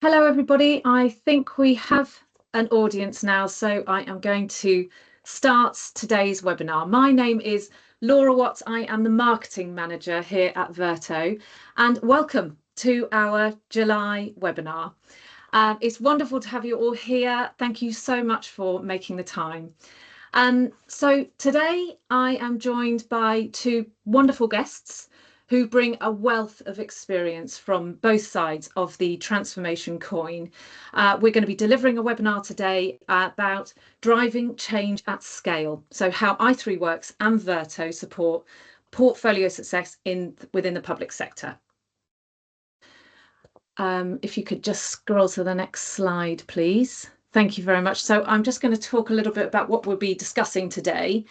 Hello, everybody. I think we have an audience now, so I am going to start today's webinar. My name is Laura Watts. I am the marketing manager here at Verto, and welcome to our July webinar. It's wonderful to have you all here. Thank you so much for making the time. So today I am joined by two wonderful guests who bring a wealth of experience from both sides of the transformation coin. We're going to be delivering a webinar today about driving change at scale. So how i3Works and Verto support portfolio success within the public sector. If you could just scroll to the next slide, please. Thank you very much. So I'm just going to talk a little bit about what we'll be discussing today.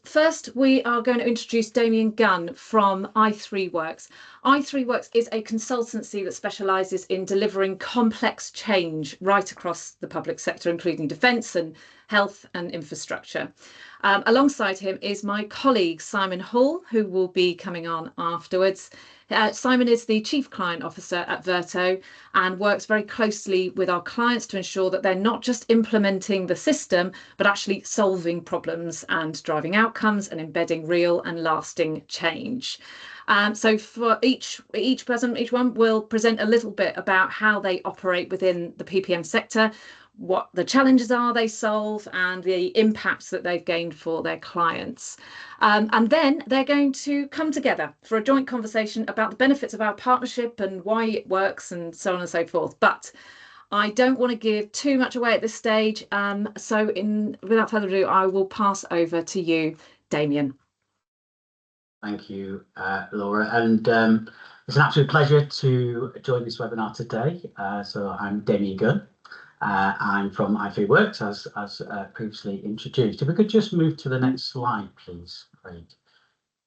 First, we are going to introduce Damien Gunn from i3Works. i3Works is a consultancy that specialises in delivering complex change right across the public sector, including defence and health and infrastructure. Alongside him is my colleague, Simon Hall, who will be coming on afterwards. Simon is the Chief Client Officer at Verto and works very closely with our clients to ensure that they're not just implementing the system, but actually solving problems and driving outcomes and embedding real and lasting change. So for each one will present a little bit about how they operate within the PPM sector, what the challenges are they solve, and the impacts that they've gained for their clients. And then they're going to come together for a joint conversation about the benefits of our partnership and why it works and so on and so forth. But I don't want to give too much away at this stage. So without further ado, I will pass over to you, Damien. Thank you, Laura. And it's an absolute pleasure to join this webinar today. So I'm Damien Gunn. I'm from i3Works, as previously introduced. If we could just move to the next slide, please, Craig.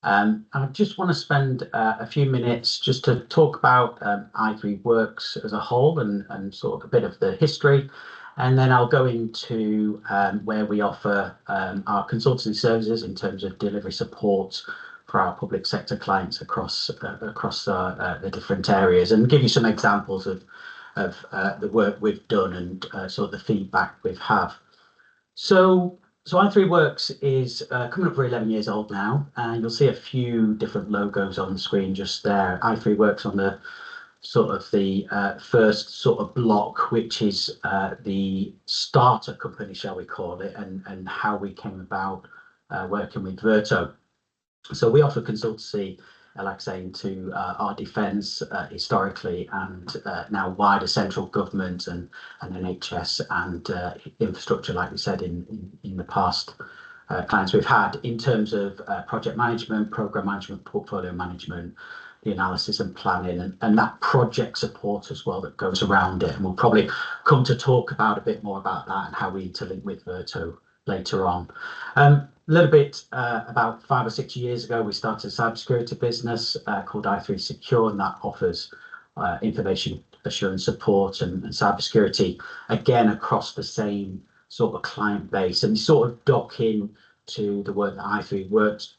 I just want to spend a few minutes just to talk about i3Works as a whole and sort of a bit of the history. And then I'll go into where we offer our consultancy services in terms of delivery support for our public sector clients across the different areas, and give you some examples of the work we've done and sort of the feedback we've had. So i3Works is coming up for 11 years old now, and you'll see a few different logos on the screen just there. i3Works on the sort of the first sort of block, which is the starter company, shall we call it, and how we came about working with Verto. So we offer consultancy, like saying, to our defence historically, and now wider central government and NHS and infrastructure, like we said in the past. Clients we've had in terms of project management, programme management, portfolio management, the analysis and planning, and that project support as well that goes around it. And we'll probably come to talk about a bit more about that and how we interlink with Verto later on. A little bit about 5 or 6 years ago, we started a cybersecurity business called i3 Secure, and that offers information assurance support and cybersecurity, again, across the same sort of client base, and sort of dock in to the work that i3Works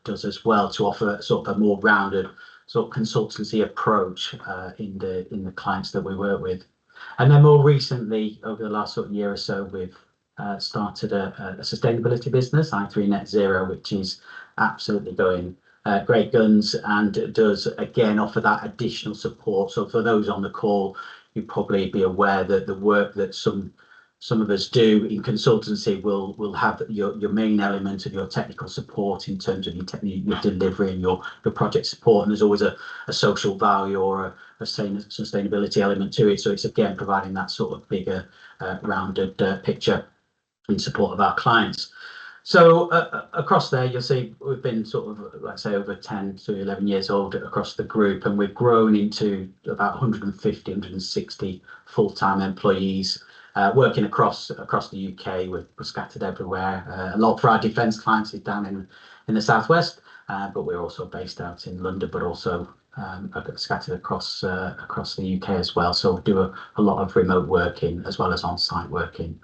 does as well, to offer sort of a more rounded sort of consultancy approach in the clients that we work with. And then more recently, over the last sort of year or so, we've started a sustainability business, i3 Net Zero, which is absolutely going great guns, and does again offer that additional support. So for those on the call, you'd probably be aware that the work that some of us do in consultancy will have your main element of your technical support in terms of your delivery and your project support, and there's always a social value or a sustainability element to it. So it's again providing that sort of bigger rounded picture in support of our clients. So across there, you'll see we've been sort of, like I say, over 10 to 11 years old across the group, and we've grown into about 150, 160 full-time employees working across the UK. We're scattered everywhere. A lot for our defence clients is down in the southwest, but we're also based out in London, but also scattered across the UK as well. So we do a lot of remote working as well as on-site working.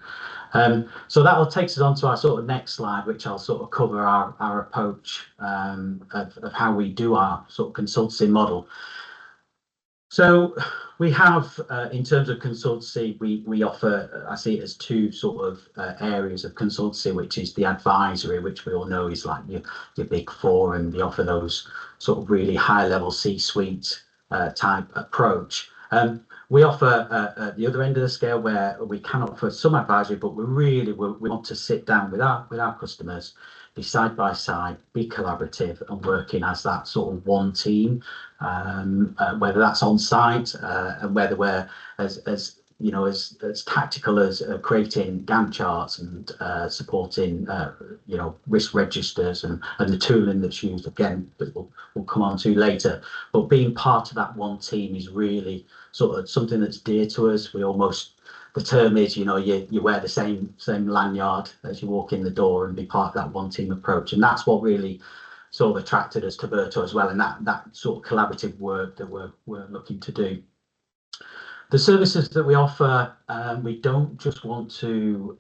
So that will take us on to our sort of next slide, which I'll sort of cover our approach of how we do our sort of consultancy model. So we have, in terms of consultancy, we offer, I see it as two sort of areas of consultancy, which is the advisory, which we all know is like your big four, and they offer those sort of really high level C-suite type approach. We offer the other end of the scale, where we can offer some advisory, but we want to sit down with our customers, be side by side, be collaborative, and working as that sort of one team, whether that's on site, and whether we're as you know, as tactical as creating Gantt charts and supporting you know, risk registers and the tooling that's used, again, that we'll come on to later. But being part of that one team is really sort of something that's dear to us. We almost, the term is, you know, you wear the same lanyard as you walk in the door, and be part of that one team approach. And that's what really sort of attracted us to Verto as well, and that sort of collaborative work that we're looking to do. The services that we offer, we don't just want to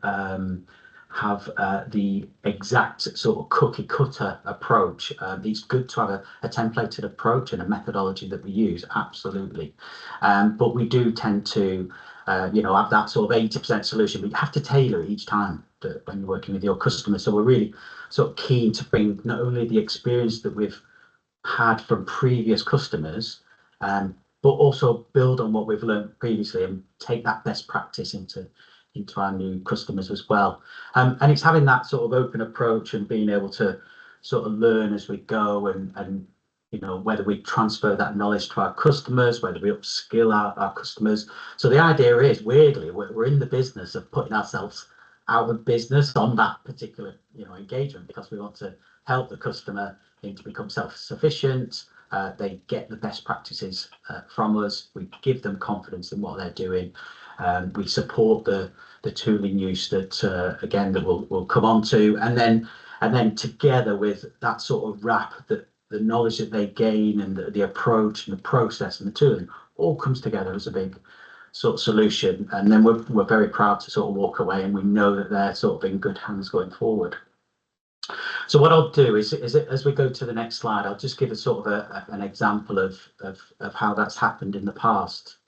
have the exact sort of cookie cutter approach. It's good to have a templated approach and a methodology that we use, absolutely. But we do tend to, you know, have that sort of 80% solution, but you have to tailor it each time when you're working with your customers. So we're really sort of keen to bring not only the experience that we've had from previous customers, but also build on what we've learned previously and take that best practice into our new customers as well. And it's having that sort of open approach and being able to sort of learn as we go, and you know, whether we transfer that knowledge to our customers, whether we upskill our customers. So the idea is, weirdly, we're in the business of putting ourselves out of business on that particular, you know, engagement, because we want to help the customer to become self-sufficient. They get the best practices from us. We give them confidence in what they're doing. We support the tooling use that again, that we'll come on to, and then together with that sort of wrap, that the knowledge that they gain and the approach and the process and the tooling all comes together as a big sort of solution. And then we're very proud to sort of walk away, and we know that they're sort of in good hands going forward. So what I'll do is as we go to the next slide, I'll just give a sort of an example of how that's happened in the past.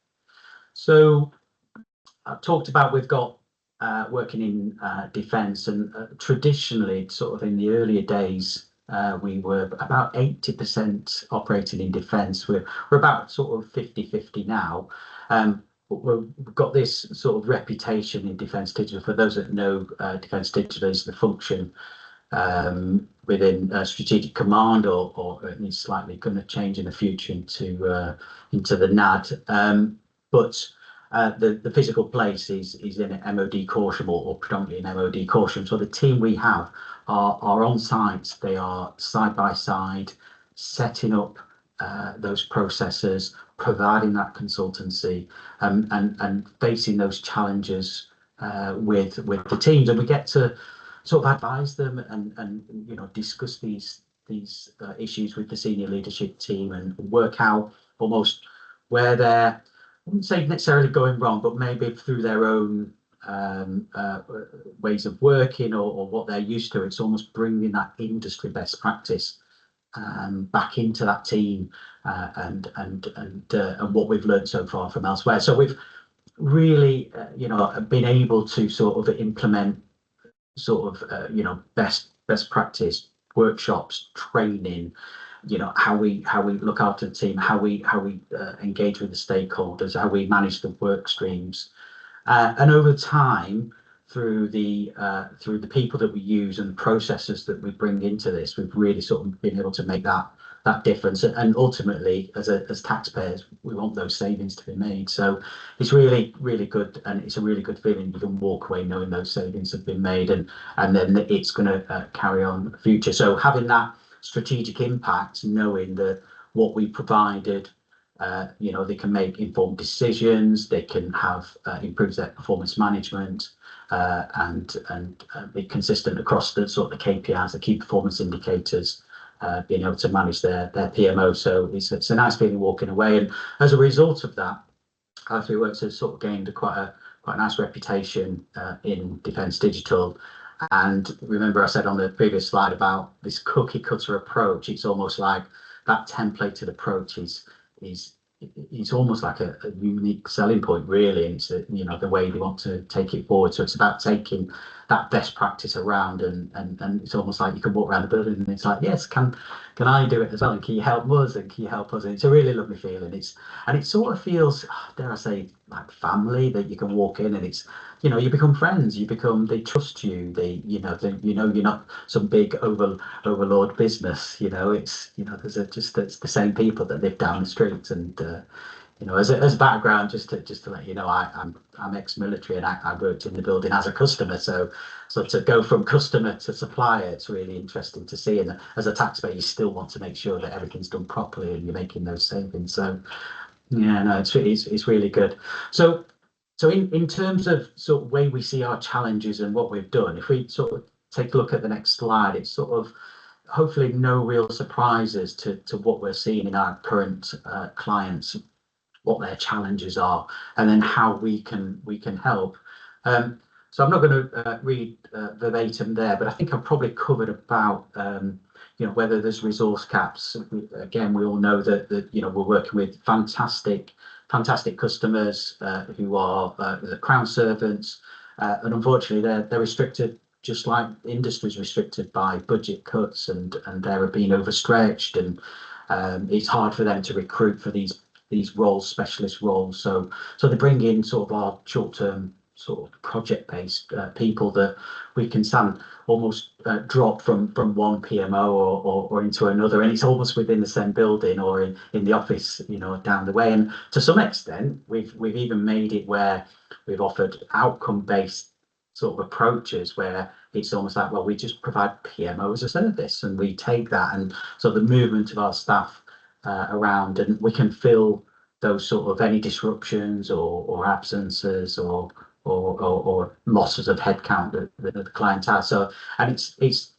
So I've talked about, we've got working in defence, and traditionally, sort of in the earlier days, we were about 80% operating in defence. We're about sort of 50-50 now. But we've got this sort of reputation in Defence Digital. For those that know, Defence Digital is the function within Strategic Command, or it's slightly going to change in the future into the NAD. But the physical place is in an MOD Corsham, or predominantly in MOD Corsham. So the team we have are on site. They are side by side, setting up those processes, providing that consultancy, and facing those challenges with the teams. And we get to sort of advise them and you know, discuss these issues with the senior leadership team, and work out almost where they're, I wouldn't say necessarily going wrong, but maybe through their own ways of working, or what they're used to. It's almost bringing that industry best practice back into that team, and what we've learned so far from elsewhere. So we've really you know, been able to sort of implement sort of you know, best practice workshops, training, you know, how we look after the team, how we engage with the stakeholders, how we manage the work streams, and over time, through the people that we use and the processes that we bring into this, we've really sort of been able to make that difference. And ultimately, as taxpayers, we want those savings to be made. So it's really good, and it's a really good feeling. You can walk away knowing those savings have been made, and then it's going to carry on in the future. So having that strategic impact, knowing that what we provided, you know, they can make informed decisions, they can have improve their performance management, and be consistent across the sort of the KPIs, the key performance indicators, being able to manage their PMO. So it's a nice feeling walking away. And as a result of that, i3Works has sort of gained quite a nice reputation in Defence Digital. And remember, I said on the previous slide about this cookie cutter approach. It's almost like that templated approach is it's almost like a unique selling point, really, and it's the way they want to take it forward. So it's about taking that best practice around, and it's almost like you can walk around the building and it's like, yes, can I do it as well, and can you help us, and can you help us? And it's a really lovely feeling. And it sort of feels, dare I say, like family, that you can walk in and it's, you become friends, they trust you, you're not some big overlord business. It's the same people that live down the street. And as a background, just to let you know, I'm ex-military, and I worked in the building as a customer. So to go from customer to supplier, it's really interesting to see. And as a taxpayer, you still want to make sure that everything's done properly and you're making those savings. So yeah, no, it's really good. So in terms of sort of way we see our challenges and what we've done, if we sort of take a look at the next slide, it's sort of hopefully no real surprises to what we're seeing in our current clients, what their challenges are, and then how we can help. So I'm not going to read verbatim there, but I think I've probably covered about whether there's resource caps. Again, we all know that we're working with fantastic customers who are the crown servants, and unfortunately they're restricted, just like the industry is restricted by budget cuts, and they're being overstretched, and it's hard for them to recruit for these roles, specialist roles. So they bring in sort of our short-term sort of project-based people that we can almost drop from one PMO or into another, and it's almost within the same building or in the office, down the way. And to some extent, we've even made it where we've offered outcome-based sort of approaches, where it's almost like, well, we just provide PMO as a service, and we take that, and so the movement of our staff around, and we can fill those sort of any disruptions or absences or losses of headcount that the client has. So, and it's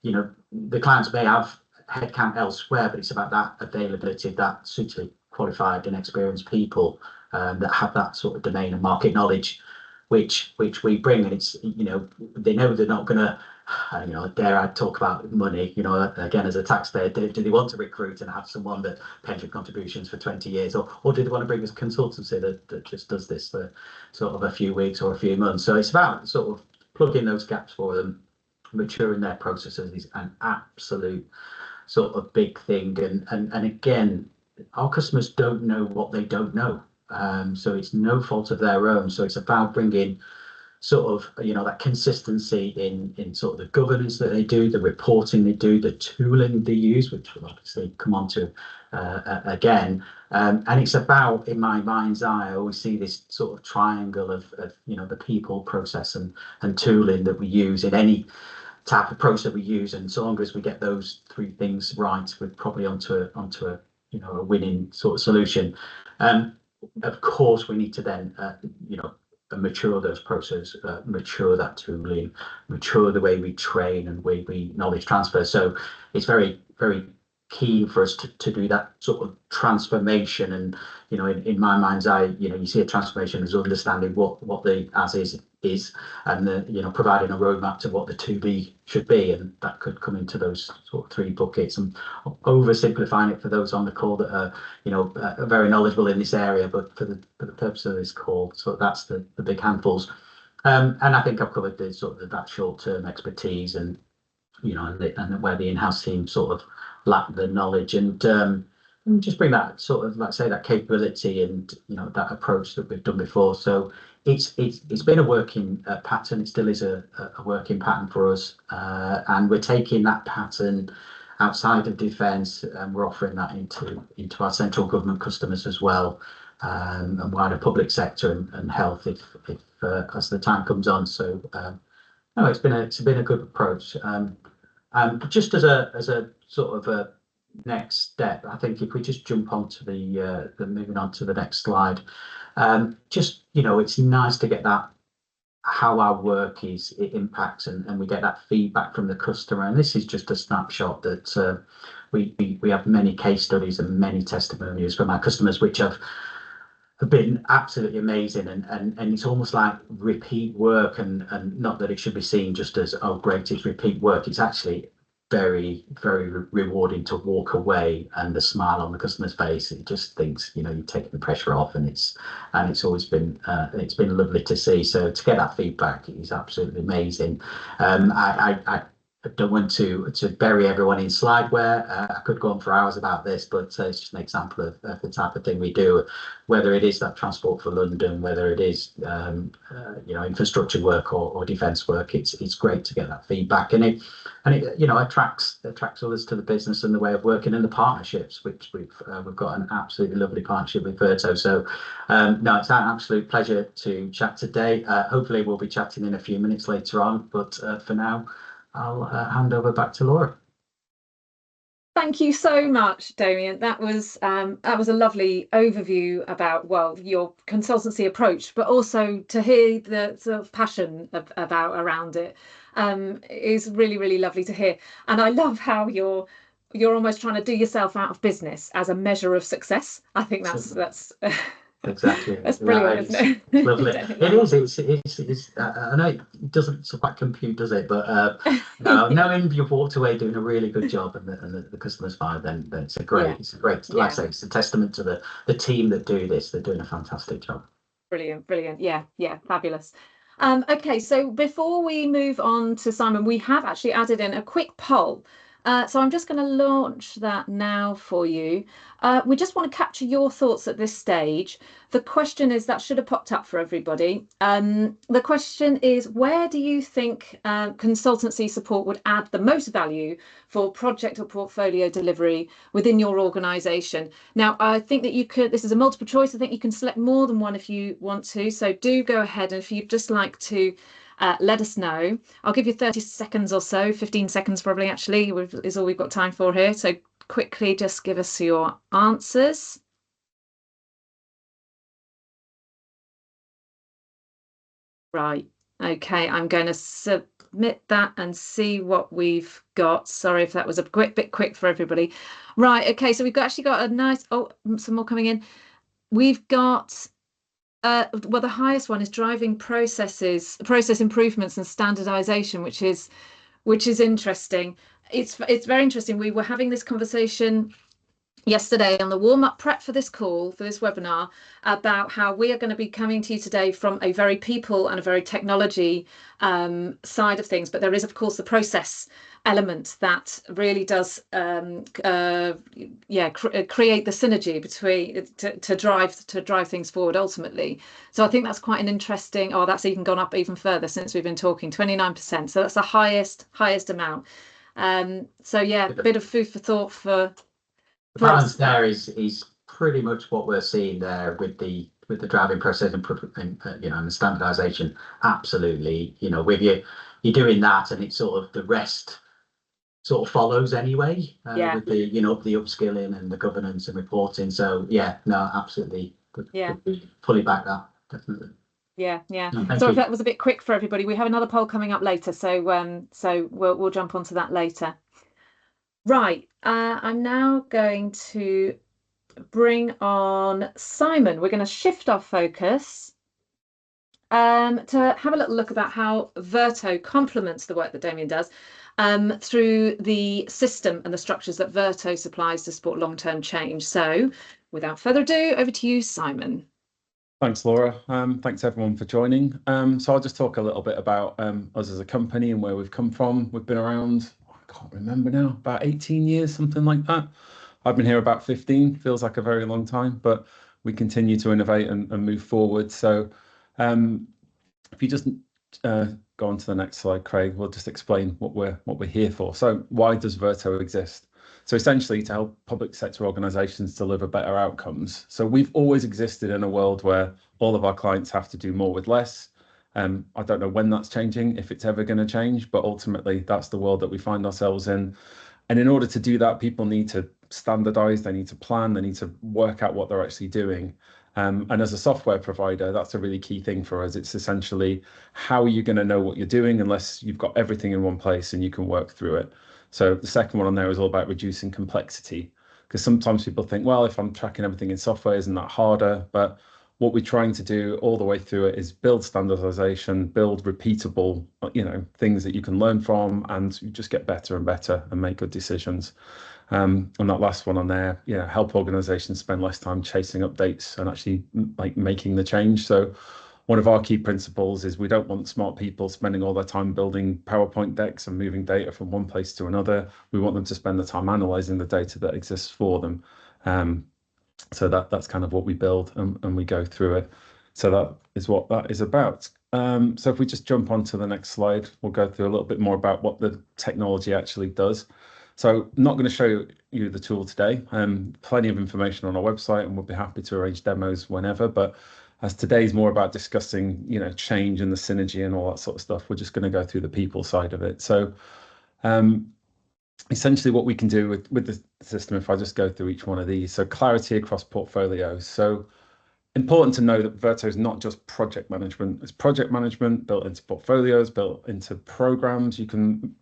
the clients may have headcount elsewhere, but it's about that availability of that suitably qualified and experienced people that have that sort of domain and market knowledge, which we bring. And it's they know they're not going to dare I talk about money, again, as a taxpayer, do they want to recruit and have someone that pension contributions for 20 years, or do they want to bring us consultancy that just does this for sort of a few weeks or a few months? So it's about sort of plugging those gaps for them. Maturing their processes is an absolute sort of big thing, and again, our customers don't know what they don't know, so it's no fault of their own. So it's about bringing sort of that consistency in sort of the governance that they do, the reporting they do, the tooling they use, which we'll obviously come on to again. And it's about, in my mind's eye, I always see this sort of triangle of the people, process, and tooling that we use in any type of approach that we use. And so long as we get those three things right, we're probably onto a winning sort of solution. Of course, we need to then mature those processes, mature that tooling, mature the way we train and way we knowledge transfer. So it's very, very keen for us to do that sort of transformation. And in my mind's eye, you see a transformation as understanding what the as is, and providing a roadmap to what the to be should be, and that could come into those sort of three buckets. And oversimplifying it for those on the call that are very knowledgeable in this area, but for the purpose of this call, so that's the big handfuls. And I think I've covered the sort of that short-term expertise, and and where the in-house team sort of lack the knowledge, and just bring that sort of, like say, that capability and that approach that we've done before. So it's been a working pattern. It still is a working pattern for us, and we're taking that pattern outside of defence, and we're offering that into our central government customers as well, and wider public sector and health if as the time comes on. So no, it's been a good approach. Just as a sort of a next step, I think if we just jump onto the moving on to the next slide, just it's nice to get that, how our work it impacts, and we get that feedback from the customer. And this is just a snapshot that we have many case studies and many testimonials from our customers which have been absolutely amazing, and it's almost like repeat work, and not that it should be seen just as, oh great, it's repeat work. It's actually very, very rewarding to walk away and the smile on the customer's face. It just thinks, you know, you're taking the pressure off, and it's always been lovely to see. So to get that feedback is absolutely amazing. I don't want to bury everyone in slideware. I could go on for hours about this, but it's just an example of the type of thing we do. Whether it is that Transport for London, whether it is you know, infrastructure work or defence work, it's great to get that feedback, and it you know, attracts others to the business and the way of working, and the partnerships, which we've got an absolutely lovely partnership with Verto. So no, it's an absolute pleasure to chat today. Hopefully we'll be chatting in a few minutes later on, but for now I'll hand over back to Laura. Thank you so much, Damien. That was a lovely overview about, well, your consultancy approach, but also to hear the sort of passion around it is really, really lovely to hear. And I love how you're almost trying to do yourself out of business as a measure of success. I think that's Exactly. that's brilliant, isn't it? It's lovely. It is. It's I know it doesn't quite compute, does it? But no, knowing you've walked away doing a really good job, and the customer's fine, then it's a great, like I say, it's a testament to the team that do this. They're doing a fantastic job. Brilliant. Yeah, fabulous. Okay, so before we move on to Simon, we have actually added in a quick poll. So I'm just going to launch that now for you. We just want to capture your thoughts at this stage. The question is, that should have popped up for everybody. The question is, where do you think consultancy support would add the most value for project or portfolio delivery within your organisation? Now, I think that this is a multiple choice. I think you can select more than one if you want to. So do go ahead, and if you'd just like to let us know. I'll give you 30 seconds or so, 15 seconds probably actually is all we've got time for here. So quickly just give us your answers. Right, okay, I'm going to submit that and see what we've got. Sorry if that was a bit quick for everybody. Right, okay, so we've actually got a nice, some more coming in. We've got well, the highest one is driving process improvements and standardization, which is interesting. It's very interesting. We were having this conversation yesterday on the warm-up prep for this call, for this webinar, about how we are going to be coming to you today from a very people and a very technology side of things, but there is of course the process element that really does create the synergy between to drive things forward ultimately. So I think that's quite an interesting, that's even gone up even further since we've been talking, 29%. So that's the highest amount. So yeah, a bit of food for thought for balance there is pretty much what we're seeing there with the driving process and you know, and the standardization. Absolutely, you know, with you're doing that, and it's sort of the rest sort of follows anyway. With the, you know, the upskilling and the governance and reporting. So yeah, no, absolutely. Fully back that, definitely. Yeah. No, so if that was a bit quick for everybody, we have another poll coming up later, so so we'll jump onto that later. Right, I'm now going to bring on Simon. We're going to shift our focus to have a little look about how Verto complements the work that Damien does through the system and the structures that Verto supplies to support long-term change. So without further ado, over to you, Simon. Thanks, Laura. Thanks everyone for joining. So I'll just talk a little bit about us as a company and where we've come from. We've been around, I can't remember now, about 18 years, something like that. I've been here about 15, feels like a very long time, but we continue to innovate and move forward. So if you just go on to the next slide, Craig, we'll just explain what we're here for. So why does Verto exist? So essentially to help public sector organisations deliver better outcomes. So we've always existed in a world where all of our clients have to do more with less. I don't know when that's changing, if it's ever going to change, but ultimately that's the world that we find ourselves in. And in order to do that, people need to standardize, they need to plan, they need to work out what they're actually doing. And as a software provider, that's a really key thing for us. It's essentially, how are you going to know what you're doing unless you've got everything in one place and you can work through it? So the second one on there is all about reducing complexity, because sometimes people think, well, if I'm tracking everything in software, isn't that harder? But what we're trying to do all the way through it is build standardization, build repeatable, things that you can learn from, and you just get better and better and make good decisions. And that last one on there, help organizations spend less time chasing updates and actually like making the change. So one of our key principles is we don't want smart people spending all their time building PowerPoint decks and moving data from one place to another. We want them to spend the time analyzing the data that exists for them. So that's kind of what we build, and we go through it. So that is what that is about. So if we just jump on to the next slide, we'll go through a little bit more about what the technology actually does. So I'm not going to show you the tool today. Plenty of information on our website, and we'll be happy to arrange demos whenever. But as today's more about discussing, change and the synergy and all that sort of stuff, we're just going to go through the people side of it. So essentially what we can do with the system, if I just go through each one of these, so clarity across portfolios. So important to know that Verto is not just project management. It's project management built into portfolios, built into programs. You can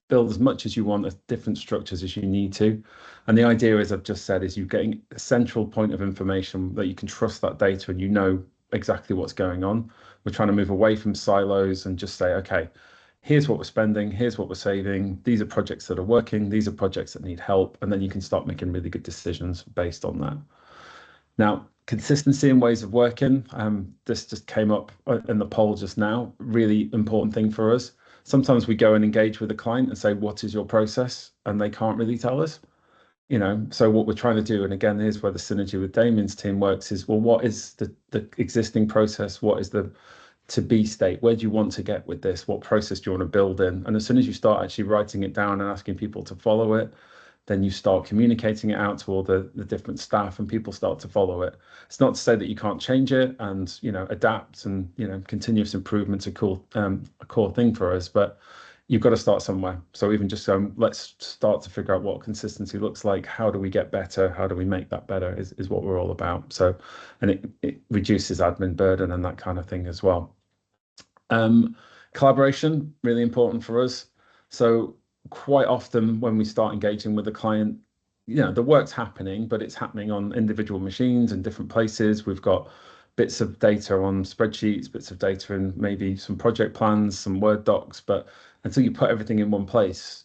build as much as you want, as different structures as you need to. And the idea, as I've just said, is you're getting a central point of information that you can trust that data and you know exactly what's going on. We're trying to move away from silos and just say, okay, here's what we're spending, here's what we're saving, these are projects that are working, these are projects that need help, and then you can start making really good decisions based on that. Now, consistency in ways of working, this just came up in the poll just now, really important thing for us. Sometimes we go and engage with a client and say, what is your process? And they can't really tell us. So what we're trying to do, and again, here's where the synergy with Damien's team works, is, well, what is the existing process? What is the to-be state? Where do you want to get with this? What process do you want to build in? And as soon as you start actually writing it down and asking people to follow it, then you start communicating it out to all the different staff, and people start to follow it. It's not to say that you can't change it and adapt, and continuous improvement a core thing for us, but you've got to start somewhere. So even just let's start to figure out what consistency looks like. How do we get better? How do we make that better is what we're all about. So, and it reduces admin burden and that kind of thing as well. Collaboration, really important for us. So quite often when we start engaging with the client, the work's happening, but it's happening on individual machines in different places. We've got bits of data on spreadsheets, bits of data in maybe some project plans, some Word docs, but until you put everything in one place,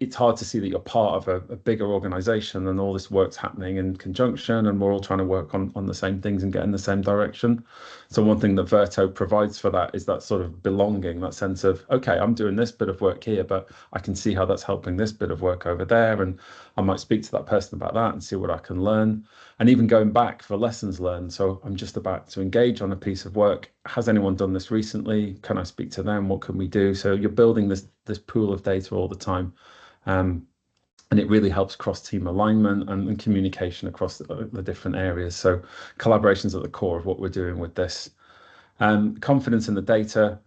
it's hard to see that you're part of a bigger organization and all this work's happening in conjunction, and we're all trying to work on the same things and get in the same direction. So one thing that Verto provides for that is that sort of belonging, that sense of, okay, I'm doing this bit of work here, but I can see how that's helping this bit of work over there, and I might speak to that person about that and see what I can learn. And even going back for lessons learned. So I'm just about to engage on a piece of work. Has anyone done this recently? Can I speak to them? What can we do? So you're building this pool of data all the time. And it really helps cross-team alignment and communication across the different areas. So collaboration is at the core of what we're doing with this. Confidence in the data,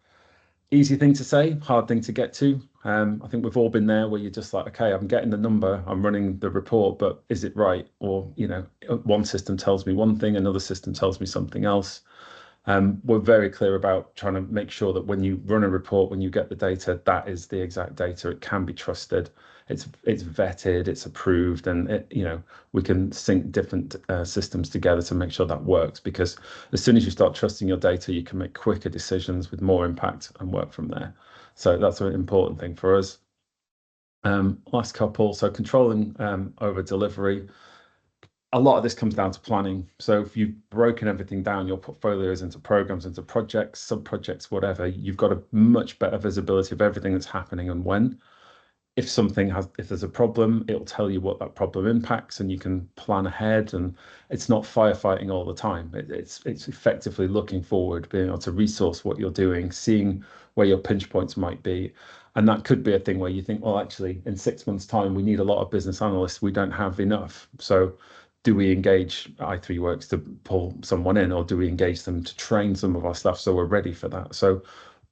easy thing to say, hard thing to get to. I think we've all been there where you're just like, okay, I'm getting the number, I'm running the report, but is it right? Or, one system tells me one thing, another system tells me something else. We're very clear about trying to make sure that when you run a report, when you get the data, that is the exact data. It can be trusted. It's vetted, it's approved, and we can sync different systems together to make sure that works. Because as soon as you start trusting your data, you can make quicker decisions with more impact and work from there. So that's an important thing for us. Last couple, so controlling over delivery. A lot of this comes down to planning. So if you've broken everything down, your portfolios into programs, into projects, sub-projects, whatever, you've got a much better visibility of everything that's happening and when. If there's a problem, it'll tell you what that problem impacts, and you can plan ahead. And it's not firefighting all the time. It's effectively looking forward, being able to resource what you're doing, seeing where your pinch points might be. And that could be a thing where you think, well, actually, in 6 months' time, we need a lot of business analysts. We don't have enough. So do we engage i3Works to pull someone in, or do we engage them to train some of our staff so we're ready for that? So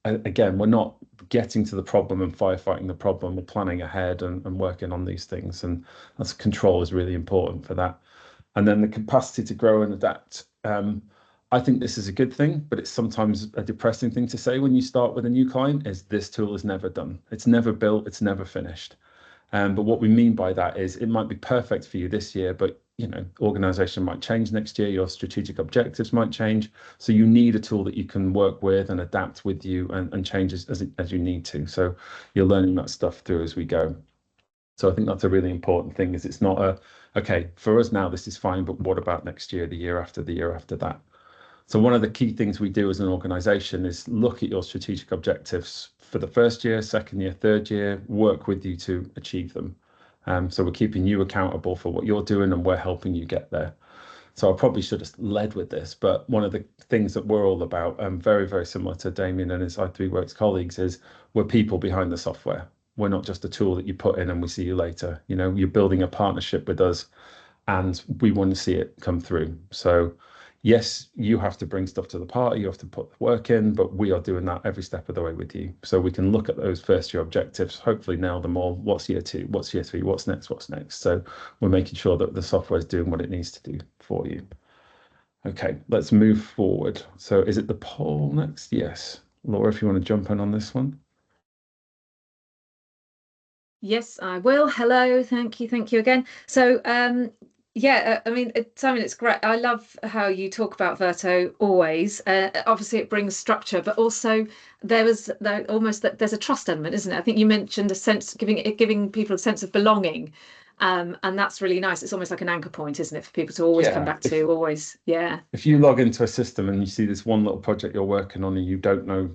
again, we're not getting to the problem and firefighting the problem. We're planning ahead and working on these things, and that's control is really important for that. And then the capacity to grow and adapt. I think this is a good thing, but it's sometimes a depressing thing to say when you start with a new client, is this tool is never done. It's never built, it's never finished. But what we mean by that is it might be perfect for you this year, but organization might change next year, your strategic objectives might change. So you need a tool that you can work with and adapt with you and change as you need to. So you're learning that stuff through as we go. So I think that's a really important thing, is it's not okay, for us now, this is fine, but what about next year, the year after, the year after that? So one of the key things we do as an organization is look at your strategic objectives for the first year, second year, third year, work with you to achieve them. So we're keeping you accountable for what you're doing, and we're helping you get there. So I probably should have led with this, but one of the things that we're all about, very, very similar to Damien and his i3Works colleagues, is we're people behind the software. We're not just a tool that you put in and we see you later. You're building a partnership with us, and we want to see it come through. So yes, you have to bring stuff to the party, you have to put the work in, but we are doing that every step of the way with you. So we can look at those first year objectives, hopefully nail them all. What's year 2? What's year 3? What's next? So we're making sure that the software is doing what it needs to do for you. Okay, let's move forward. So is it the poll next? Yes. Laura, if you want to jump in on this one. Yes, I will. Hello, thank you again. So yeah, I mean, Simon, it's great. I love how you talk about Verto always. Obviously, it brings structure, but also there's a trust element, isn't it? I think you mentioned a sense, giving people a sense of belonging, and that's really nice. It's almost like an anchor point, isn't it, for people to always come back to? Always, yeah. If you log into a system and you see this one little project you're working on and you don't know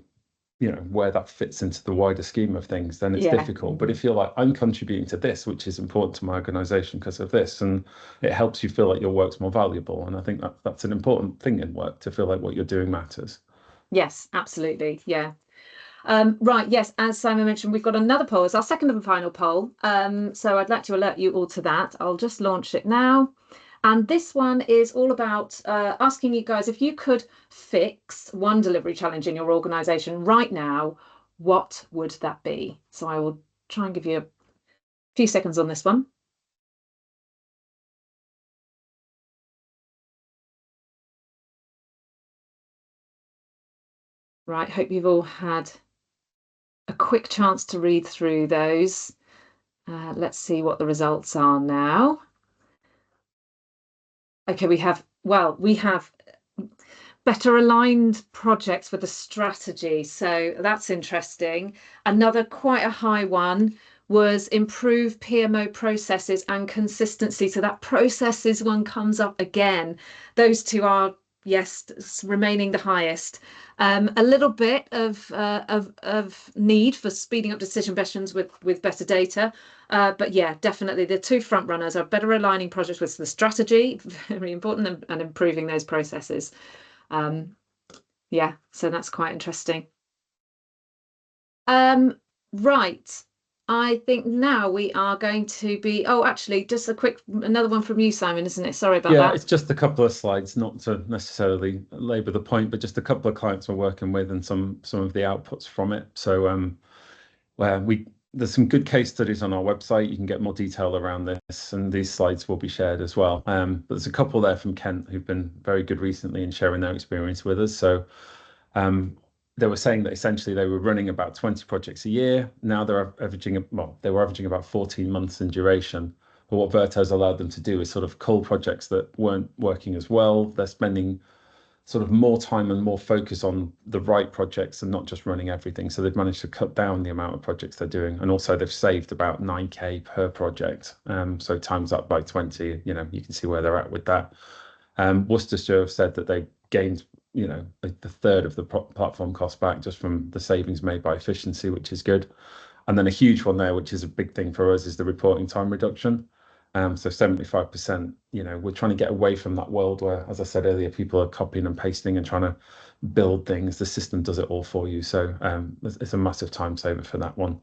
where that fits into the wider scheme of things, then it's difficult. But if you're like, I'm contributing to this, which is important to my organization because of this, and it helps you feel like your work's more valuable. And I think that's an important thing in work, to feel like what you're doing matters. Yes, absolutely. Yeah. Right, yes, as Simon mentioned, we've got another poll. It's our second and final poll. So I'd like to alert you all to that. I'll just launch it now. And this one is all about asking you guys, if you could fix one delivery challenge in your organization right now, what would that be? So I will try and give you a few seconds on this one. Right, hope you've all had a quick chance to read through those. Let's see what the results are now. Okay, we have better aligned projects with the strategy. So that's interesting. Another quite a high one was improve PMO processes and consistency. So that processes one comes up again. Those two are, yes, remaining the highest. A little bit of need for speeding up decision sessions with better data. But yeah, definitely the two front runners are better aligning projects with the strategy, very important, and improving those processes. Yeah, so that's quite interesting. Right. I think now we are going to be, actually, just another one from you, Simon, isn't it? Sorry about that. Yeah, it's just a couple of slides, not to necessarily labour the point, but just a couple of clients we're working with and some of the outputs from it. So there's some good case studies on our website. You can get more detail around this, and these slides will be shared as well. But there's a couple there from Kent who've been very good recently in sharing their experience with us. So they were saying that essentially they were running about 20 projects a year. Now they were averaging about 14 months in duration. But what Verto's allowed them to do is sort of cull projects that weren't working as well. They're spending sort of more time and more focus on the right projects and not just running everything. So they've managed to cut down the amount of projects they're doing. And also they've saved about 9K per project. So times up by 20, you can see where they're at with that. Worcestershire have said that they gained, like the third of the platform cost back just from the savings made by efficiency, which is good. And then a huge one there, which is a big thing for us, is the reporting time reduction. So 75%, we're trying to get away from that world where, as I said earlier, people are copying and pasting and trying to build things. The system does it all for you. So it's a massive time saver for that one.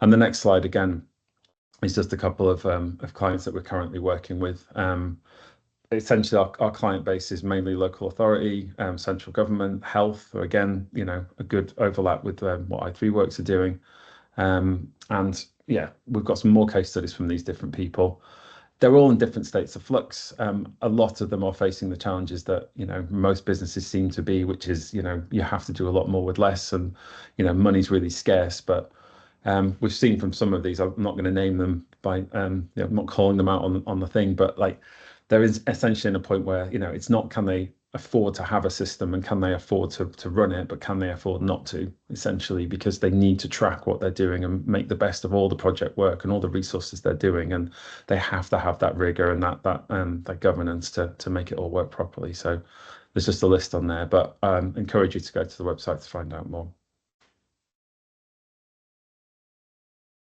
And the next slide, again, is just a couple of clients that we're currently working with. Essentially, our client base is mainly local authority, central government, health. Again, a good overlap with what i3Works are doing. And yeah, we've got some more case studies from these different people. They're all in different states of flux. A lot of them are facing the challenges that most businesses seem to be, which is you have to do a lot more with less, and money's really scarce. But we've seen from some of these, I'm not going to name them by I'm not calling them out on the thing, but like there is essentially a point where, it's not can they afford to have a system and can they afford to run it, but can they afford not to, essentially, because they need to track what they're doing and make the best of all the project work and all the resources they're doing, and they have to have that rigor and that governance to make it all work properly. So there's just a list on there, but encourage you to go to the website to find out more.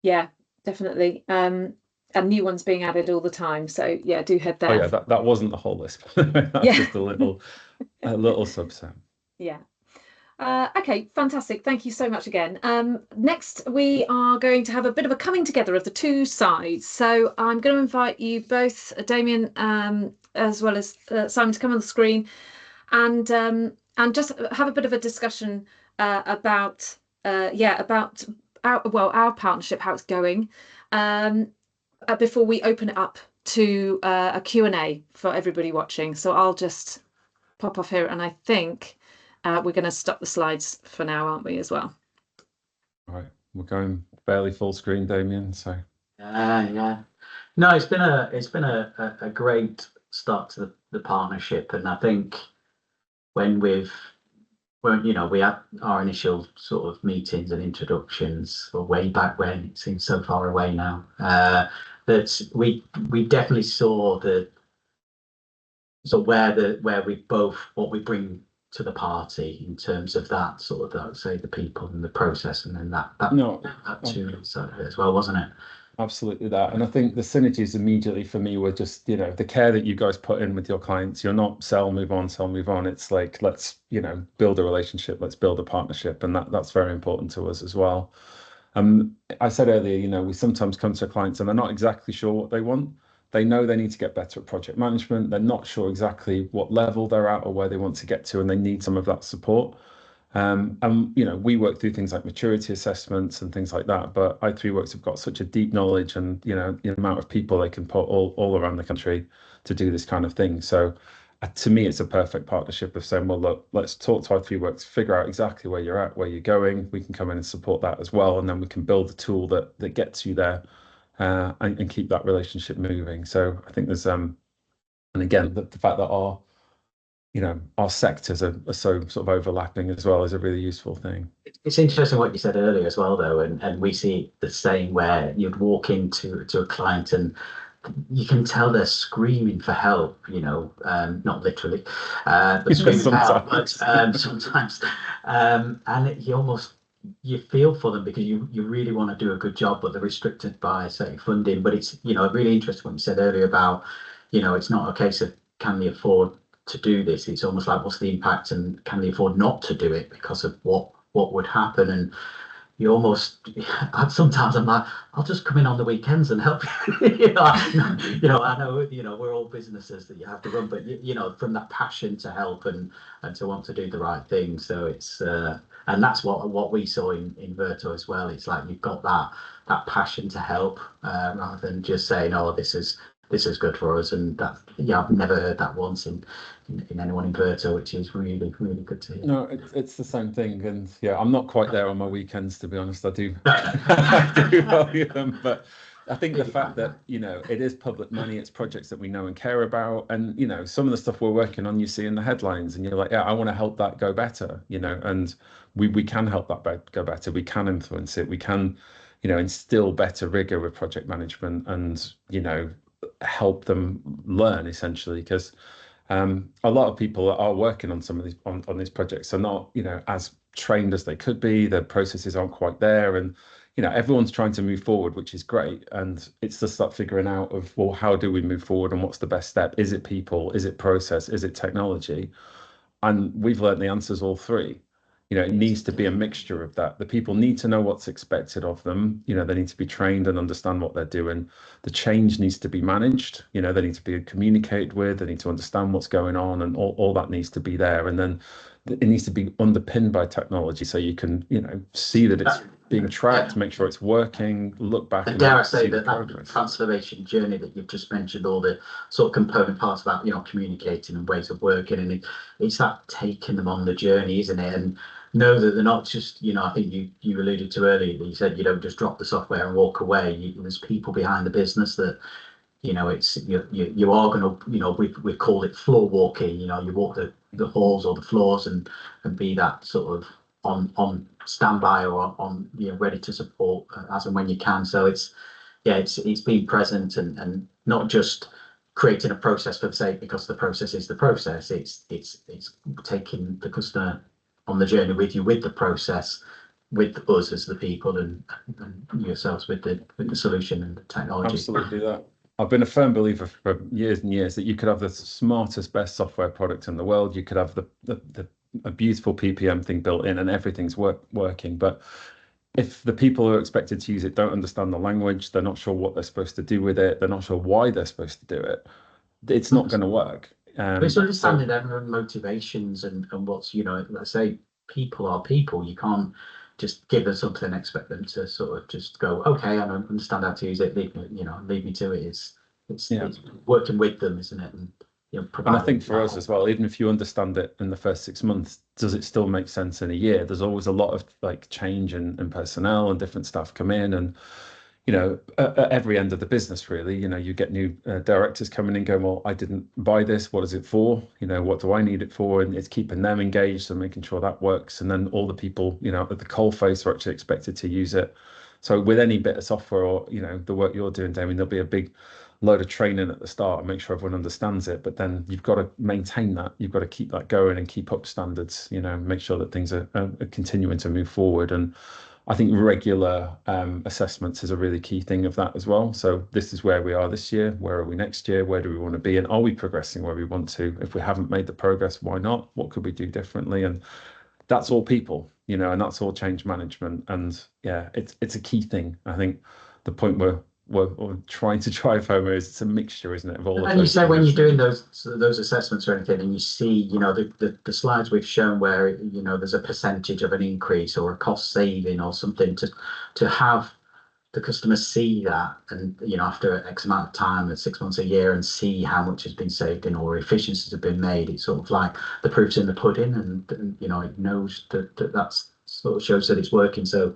Yeah, definitely. And new ones being added all the time. So yeah, do head there. Oh yeah, that wasn't the whole list. That's just a little subset. Yeah. Okay, fantastic. Thank you so much again. Next, we are going to have a bit of a coming together of the two sides. So I'm going to invite you both, Damien, as well as Simon, to come on the screen and just have a bit of a discussion about our partnership, how it's going, before we open it up to a Q&A for everybody watching. So I'll just pop off here, and I think we're going to stop the slides for now, aren't we, as well? All right, we're going fairly full screen, Damien. So yeah, no, it's been a great start to the partnership, and I think when we had our initial sort of meetings and introductions, or way back when, it seems so far away now, that we definitely saw where we both, what we bring to the party in terms of that sort of, say, the people and the process, and then that too as well, wasn't it? Absolutely that. And I think the synergies immediately for me were just, the care that you guys put in with your clients. You're not sell, move on, sell, move on. It's like, let's, build a relationship, let's build a partnership. And that's very important to us as well. I said earlier, we sometimes come to clients and they're not exactly sure what they want. They know they need to get better at project management. They're not sure exactly what level they're at or where they want to get to, and they need some of that support. And we work through things like maturity assessments and things like that, but i3Works have got such a deep knowledge and the amount of people they can put all around the country to do this kind of thing. So to me, it's a perfect partnership of saying, well, look, let's talk to i3Works, figure out exactly where you're at, where you're going. We can come in and support that as well, and then we can build a tool that gets you there, and keep that relationship moving. So I think there's and again, the fact that our sectors are so sort of overlapping as well is a really useful thing. It's interesting what you said earlier as well, though, and we see the same, where you'd walk into a client and you can tell they're screaming for help, not literally, but screaming for help, but sometimes, and you feel for them because you really want to do a good job, but they're restricted by, say, funding. But it's, really interesting what you said earlier about, it's not a case of can they afford to do this. It's almost like, what's the impact, and can they afford not to do it because of what would happen? And you almost, sometimes I'm like, I'll just come in on the weekends and help you. I know, we're all businesses that you have to run, but from that passion to help and to want to do the right thing. So it's and that's what we saw in Verto as well. It's like you've got that passion to help, rather than just saying, oh, this is good for us. And that, I've never heard that once in anyone in Verto, which is really, really good to hear. No, it's the same thing. And yeah, I'm not quite there on my weekends, to be honest. I do I do value them, but I think the fact that it is public money, it's projects that we know and care about, and some of the stuff we're working on, you see in the headlines, and you're like, yeah, I want to help that go better, and we can help that go better. We can influence it. We can instill better rigor with project management, and help them learn, essentially, because a lot of people that are working on some of these on these projects are not as trained as they could be. The processes aren't quite there, and everyone's trying to move forward, which is great. And it's just that figuring out of, well, how do we move forward, and what's the best step? Is it people? Is it process? Is it technology? And we've learned the answers all three. It needs to be a mixture of that. The people need to know what's expected of them. They need to be trained and understand what they're doing. The change needs to be managed. They need to be communicated with. They need to understand what's going on, and all that needs to be there. And then it needs to be underpinned by technology, so you can, see that it's being tracked, make sure it's working, look back. And dare I say that transformation journey that you've just mentioned, all the sort of component parts about, communicating and ways of working, and it's that taking them on the journey, isn't it? And know that they're not just, I think you alluded to earlier, that you said you don't just drop the software and walk away. There's people behind the business that it's you are going to, we call it floor walking. You walk the halls or the floors and be that sort of on standby or on ready to support as and when you can. So it's being present and not just creating a process for the sake, because the process is the process. It's taking the customer on the journey with you, with the process, with us as the people, and yourselves with the solution and the technology. Absolutely that. I've been a firm believer for years and years that you could have the smartest, best software product in the world. You could have a beautiful PPM thing built in and everything's working. But if the people who are expected to use it don't understand the language, they're not sure what they're supposed to do with it, they're not sure why they're supposed to do it, it's not going to work. But it's understanding their own motivations and what's, let's say people are people. You can't just give them something and expect them to sort of just go, okay, I don't understand how to use it, leave me to it. It's working with them, isn't it? And I think for us as well, even if you understand it in the first 6 months, does it still make sense in a year? There's always a lot of like change in personnel, and different staff come in, and at every end of the business, really, you get new directors coming in going, well, I didn't buy this. What is it for? What do I need it for? And it's keeping them engaged and making sure that works. And then all the people, at the coalface are actually expected to use it. So with any bit of software or, the work you're doing, Damien, there'll be a big load of training at the start and make sure everyone understands it. But then you've got to maintain that. You've got to keep that going and keep up standards, make sure that things are continuing to move forward. And I think regular assessments is a really key thing of that as well. So this is where we are this year. Where are we next year? Where do we want to be? And are we progressing where we want to? If we haven't made the progress, why not? What could we do differently? And that's all people, and that's all change management. And yeah, it's a key thing. I think the point we're trying to drive home is it's a mixture, isn't it, of all of those. And you say when you're doing those assessments or anything, and you see, the slides we've shown where there's a percentage of an increase or a cost saving or something, to have the customers see that, and after X amount of time, at 6 months, a year, and see how much has been saved in or efficiencies have been made. It's sort of like the proof's in the pudding, and it knows that's sort of shows that it's working. So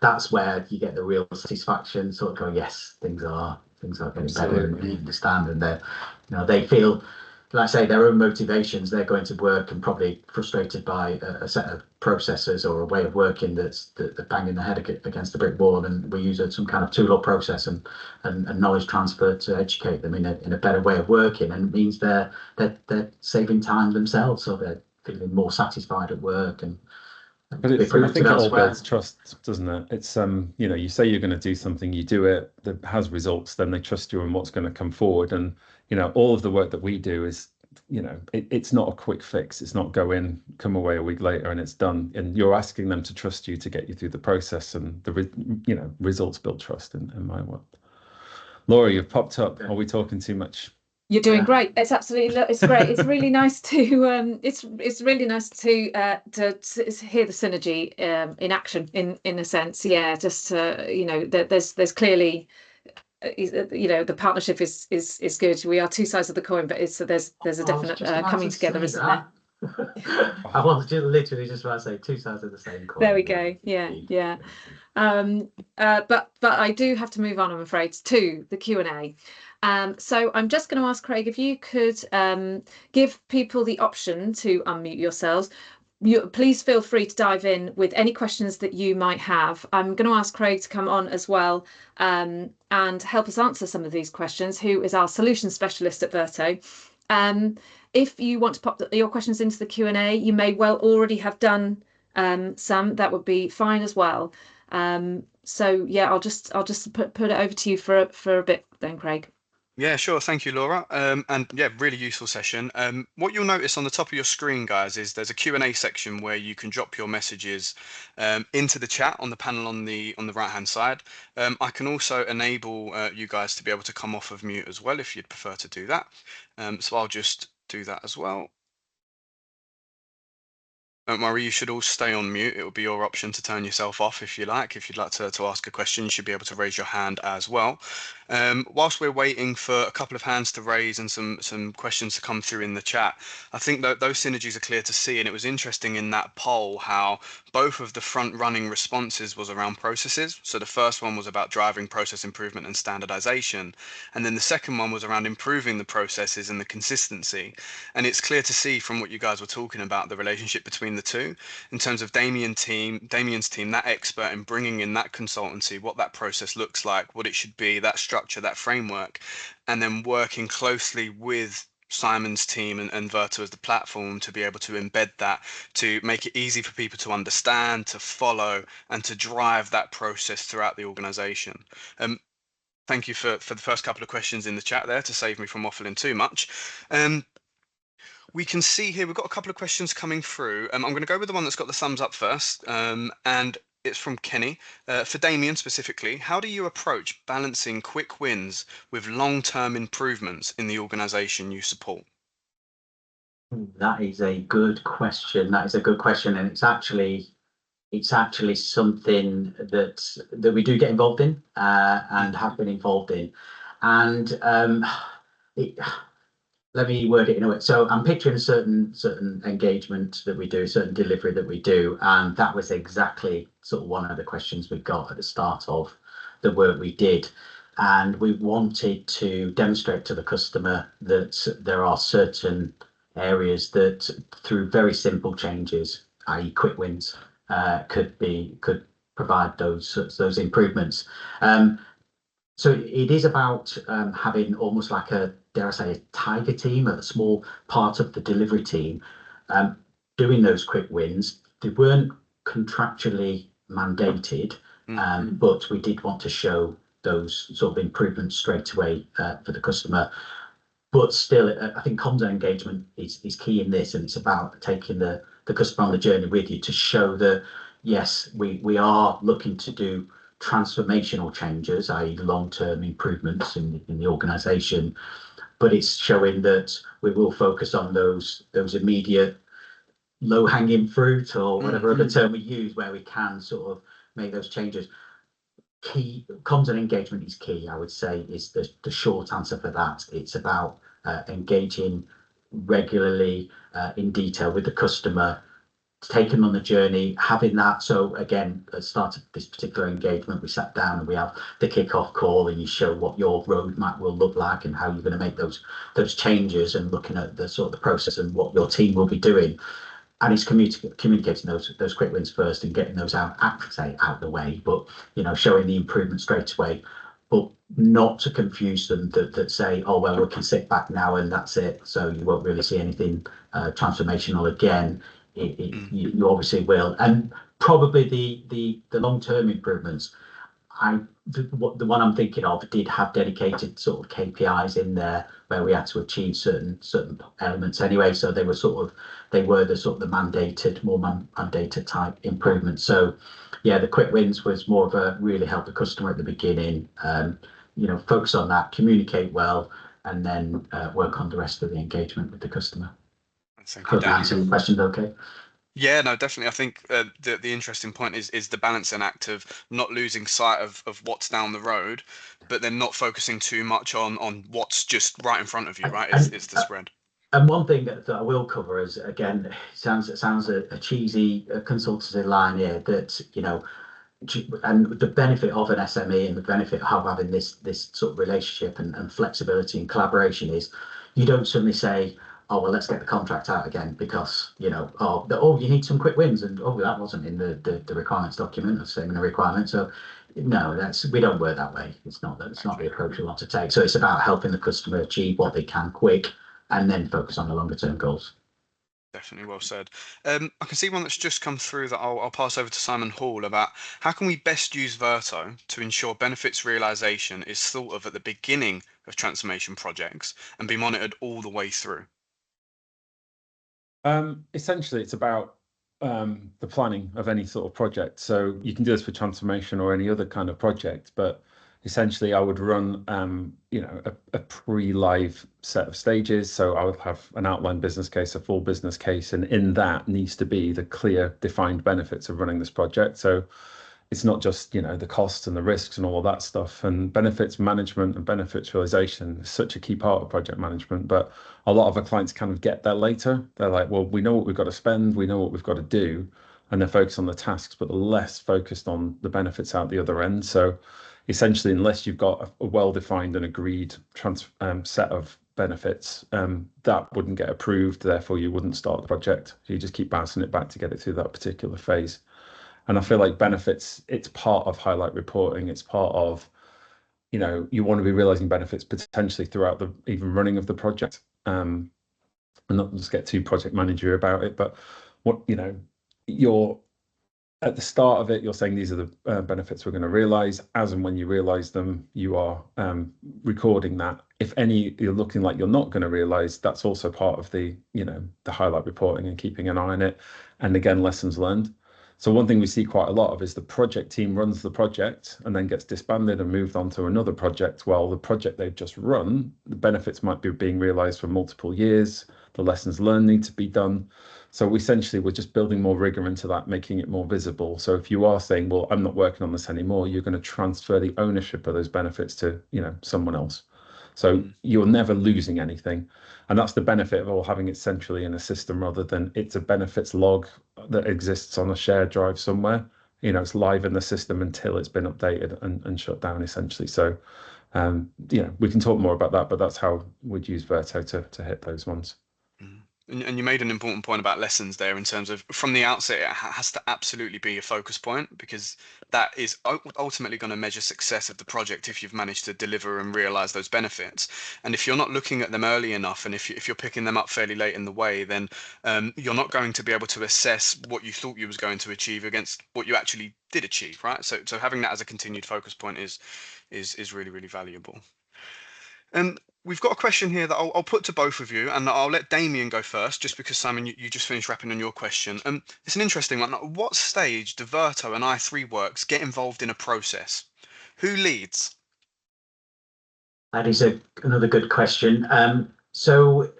that's where you get the real satisfaction, sort of going, yes, things are getting better, and they understand, and they feel, like I say, their own motivations. They're going to work and probably frustrated by a set of processes or a way of working that's banging their head against the brick wall, and we use some kind of tool or process and knowledge transfer to educate them in a better way of working, and it means they're saving time themselves, so they're feeling more satisfied at work. But I think it all builds trust, doesn't it? It's you say you're going to do something, you do it, that has results, then they trust you and what's going to come forward. And all of the work that we do is, it's not a quick fix. It's not go in, come away a week later and it's done. And you're asking them to trust you to get you through the process, and the results build trust in my world. Laura, you've popped up. Are we talking too much? You're doing great. It's absolutely, it's great. It's really nice to it's really nice to hear the synergy in action, in a sense. Yeah, just there's clearly the partnership is good. We are two sides of the coin, but there's a definite coming together, isn't there? I was literally just about to say two sides of the same coin. There we go. Yeah. But I do have to move on, I'm afraid, to the Q&A. So I'm just going to ask Craig if you could give people the option to unmute yourselves. Please feel free to dive in with any questions that you might have. I'm going to ask Craig to come on as well and help us answer some of these questions, who is our solution specialist at Verto. If you want to pop your questions into the Q&A, you may well already have done some. That would be fine as well. So yeah, I'll just put it over to you for a bit then, Craig. Yeah, sure. Thank you, Laura. And yeah, really useful session. What you'll notice on the top of your screen, guys, is there's a Q&A section where you can drop your messages into the chat on the panel on the right-hand side. I can also enable you guys to be able to come off of mute as well if you'd prefer to do that. So I'll just do that as well. Don't worry, you should all stay on mute. It will be your option to turn yourself off if you like. If you'd like to ask a question, you should be able to raise your hand as well. Whilst we're waiting for a couple of hands to raise and some questions to come through in the chat, I think that those synergies are clear to see. And it was interesting in that poll how both of the front running responses was around processes. So the first one was about driving process improvement and standardization. And then the second one was around improving the processes and the consistency. And it's clear to see from what you guys were talking about, the relationship between the two in terms of Damien's team, that expert in bringing in that consultancy, what that process looks like, what it should be, that structure, that framework, and then working closely with Simon's team and Verto as the platform to be able to embed that, to make it easy for people to understand, to follow, and to drive that process throughout the organization. Thank you for the first couple of questions in the chat there to save me from waffling too much. We can see here we've got a couple of questions coming through. I'm going to go with the one that's got the thumbs up first, and it's from Kenny. For Damien specifically, how do you approach balancing quick wins with long-term improvements in the organization you support? That is a good question. That is a good question, and it's actually something that we do get involved in and have been involved in, and let me word it in a way. So I'm picturing a certain engagement that we do, certain delivery that we do, and that was exactly sort of one of the questions we got at the start of the work we did. And we wanted to demonstrate to the customer that there are certain areas that through very simple changes, i.e. quick wins, could provide those improvements. So it is about having almost like a, dare I say, a tiger team, a small part of the delivery team, doing those quick wins. They weren't contractually mandated, but we did want to show those sort of improvements straight away for the customer. But still, I think comms and engagement is key in this, and it's about taking the customer on the journey with you to show that, yes, we are looking to do transformational changes, i.e. long-term improvements in the organisation, but it's showing that we will focus on those immediate low-hanging fruit, or whatever other term we use, where we can sort of make those changes. Key comms and engagement is key, I would say, is the short answer for that. It's about engaging regularly in detail with the customer, take them on the journey, having that. So again, at the start of this particular engagement, we sat down and we have the kick-off call, and you show what your roadmap will look like and how you're going to make those changes, and looking at the sort of the process and what your team will be doing. And it's communicating those quick wins first and getting those out the way, but showing the improvement straight away, but not to confuse them that say, oh well, we can sit back now and that's it, so you won't really see anything transformational again. You obviously will, and probably the long-term improvements. The one I'm thinking of did have dedicated sort of KPIs in there where we had to achieve certain elements anyway. So they were the sort of the more mandated type improvements. So yeah, the quick wins was more of a really help the customer at the beginning. Focus on that, communicate well, and then work on the rest of the engagement with the customer. Hope that answers the question okay. Yeah, no, definitely. I think the interesting point is the balancing act of not losing sight of what's down the road, but then not focusing too much on what's just right in front of you, right? It's the spread. And one thing that I will cover is, again, sounds a cheesy consultancy line here, that and the benefit of an SME and the benefit of having this sort of relationship and flexibility and collaboration is, you don't suddenly say, oh well, let's get the contract out again because you need some quick wins, and that wasn't in the requirements document, or saying the requirement. So no, we don't work that way. It's not the approach we want to take. So it's about helping the customer achieve what they can quick, and then focus on the longer term goals. Definitely well said. I can see one that's just come through that I'll pass over to Simon Hall about how can we best use Verto to ensure benefits realization is thought of at the beginning of transformation projects and be monitored all the way through. Essentially, it's about the planning of any sort of project. So you can do this for transformation or any other kind of project, but essentially I would run a pre-live set of stages. So I would have an outline business case, a full business case, and in that needs to be the clear defined benefits of running this project. So it's not just, you know, the costs and the risks and all of that stuff. And benefits management and benefits realization is such a key part of project management. But a lot of our clients kind of get there later. They're like, well, we know what we've got to spend, we know what we've got to do, and they're focused on the tasks, but they're less focused on the benefits out the other end. So essentially, unless you've got a well-defined and agreed set of benefits, that wouldn't get approved. Therefore, you wouldn't start the project. You just keep bouncing it back to get it through that particular phase. And I feel like benefits, it's part of highlight reporting. It's part of, you know, you want to be realizing benefits potentially throughout the even running of the project. And not just get too project manager about it, but what, you know, you're at the start of it, you're saying these are the benefits we're going to realize. As and when you realize them, you are recording that. If any you're looking like you're not going to realize, that's also part of the, you know, the highlight reporting and keeping an eye on it. And again, lessons learned. So one thing we see quite a lot of is the project team runs the project and then gets disbanded and moved on to another project. Well, the project they've just run, the benefits might be being realized for multiple years. The lessons learned need to be done. So essentially, we're just building more rigor into that, making it more visible. So if you are saying, well, I'm not working on this anymore, you're going to transfer the ownership of those benefits to, you know, someone else. So you're never losing anything. And that's the benefit of all having it centrally in a system rather than it's a benefits log that exists on a shared drive somewhere. You know, it's live in the system until it's been updated and shut down, essentially. So, you know, we can talk more about that, but that's how we'd use Verto to hit those ones. And you made an important point about lessons there in terms of from the outset, it has to absolutely be a focus point because that is ultimately going to measure success of the project if you've managed to deliver and realize those benefits. And if you're not looking at them early enough, and if you're picking them up fairly late in the way, then you're not going to be able to assess what you thought you was going to achieve against what you actually did achieve, right? So having that as a continued focus point is really, really valuable. We've got a question here that I'll put to both of you, and I'll let Damien go first, just because Simon, you just finished wrapping on your question. It's an interesting one. At what stage do Verto and i3Works get involved in a process? Who leads? That is another good question. So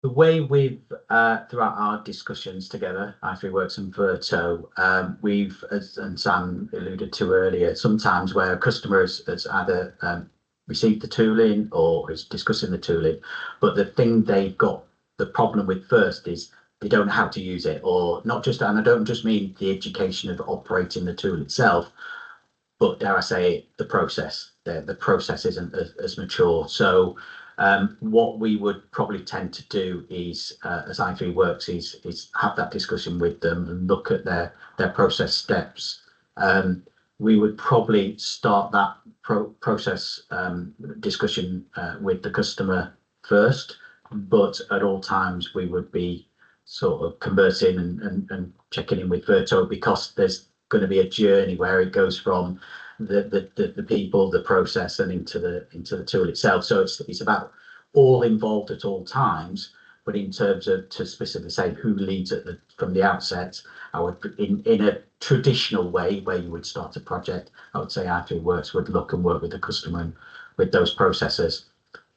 the way we've, throughout our discussions together, i3Works and Verto, we've, as and Sam alluded to earlier, sometimes where a customer has either received the tooling or is discussing the tooling, but the thing they've got the problem with first is they don't know how to use it, or not just, and I don't just mean the education of operating the tool itself, but dare I say the process. The process isn't as mature. So what we would probably tend to do is, as i3Works, is have that discussion with them and look at their process steps. We would probably start that process discussion with the customer first, but at all times we would be sort of conversing and checking in with Verto, because there's going to be a journey where it goes from the people, the process, and into the tool itself. So it's about all involved at all times. But in terms of to specifically say who leads from the outset, I would, in a traditional way where you would start a project, I would say i3Works would look and work with the customer and with those processes.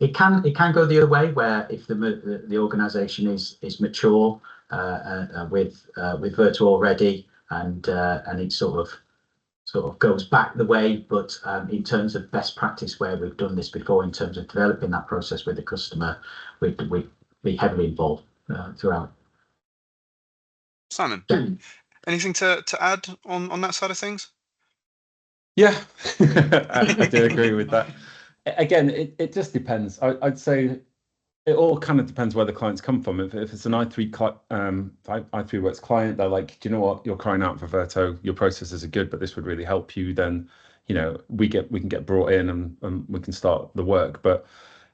It can go the other way, where if the organisation is mature with Verto already, and it sort of goes back the way. But in terms of best practice, where we've done this before, in terms of developing that process with the customer, we'd be heavily involved throughout. Simon, anything to add on that side of things? Yeah, I do agree with that. Again, it just depends. I'd say it all kind of depends where the clients come from. If it's an i3Works client, they're like, do you know what, you're crying out for Verto, your processes are good, but this would really help you, then, you know, we can get brought in and we can start the work. But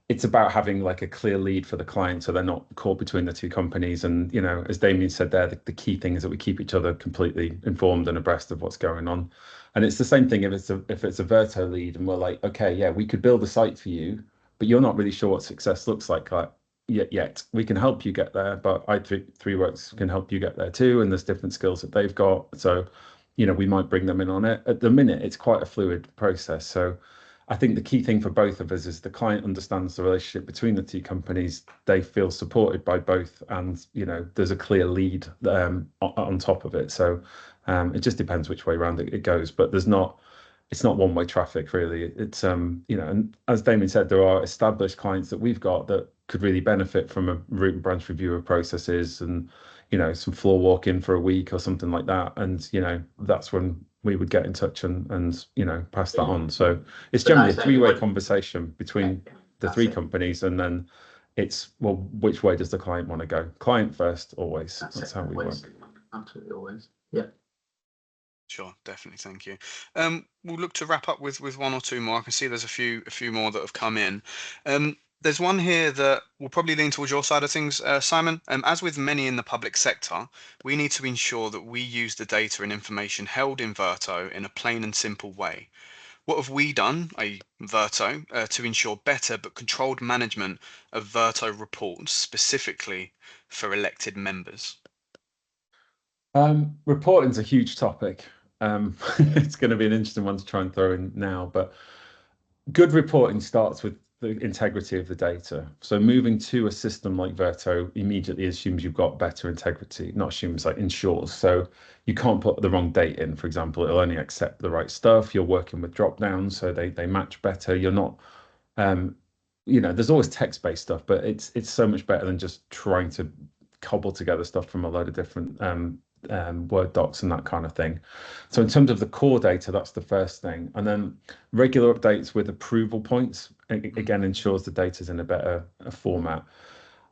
it's about having like a clear lead for the client, so they're not caught between the two companies. And, you know, as Damien said there, the key thing is that we keep each other completely informed and abreast of what's going on. And it's the same thing if it's a Verto lead and we're like, okay, yeah, we could build a site for you, but you're not really sure what success looks like yet. We can help you get there, but i3Works can help you get there too, and there's different skills that they've got. So, you know, we might bring them in on it. At the minute, it's quite a fluid process. So I think the key thing for both of us is the client understands the relationship between the two companies. They feel supported by both, and, you know, there's a clear lead on top of it. So It just depends which way around it goes, but it's not one-way traffic really. It's and as Damien said, there are established clients that we've got that could really benefit from a root and branch review of processes and some floor walking for a week or something like that, and that's when we would get in touch and pass that on. So it's generally a three-way conversation between the three companies, and then it's, well, which way does the client want to go? Client first, always. That's how we work. Absolutely, always. Yeah. Sure, definitely. Thank you. We'll look to wrap up with one or two more. I can see there's a few more that have come in. There's one here that will probably lean towards your side of things, Simon. As with many in the public sector, we need to ensure that we use the data and information held in Verto in a plain and simple way. What have we done, Verto, to ensure better but controlled management of Verto reports, specifically for elected members? Reporting's a huge topic. It's going to be an interesting one to try and throw in now, but good reporting starts with the integrity of the data. So moving to a system like Verto immediately assumes you've got better integrity, not assumes, like ensures. So you can't put the wrong date in, for example. It'll only accept the right stuff. You're working with drop downs, so they match better. You're not, there's always text-based stuff, but it's so much better than just trying to cobble together stuff from a load of different Word docs and that kind of thing. So in terms of the core data, that's the first thing. And then regular updates with approval points, again, ensures the data's in a better format.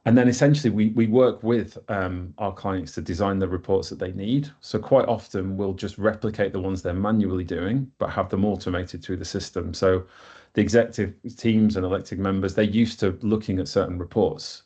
And then essentially we work with our clients to design the reports that they need. So quite often we'll just replicate the ones they're manually doing, but have them automated through the system. So the executive teams and elected members, they're used to looking at certain reports.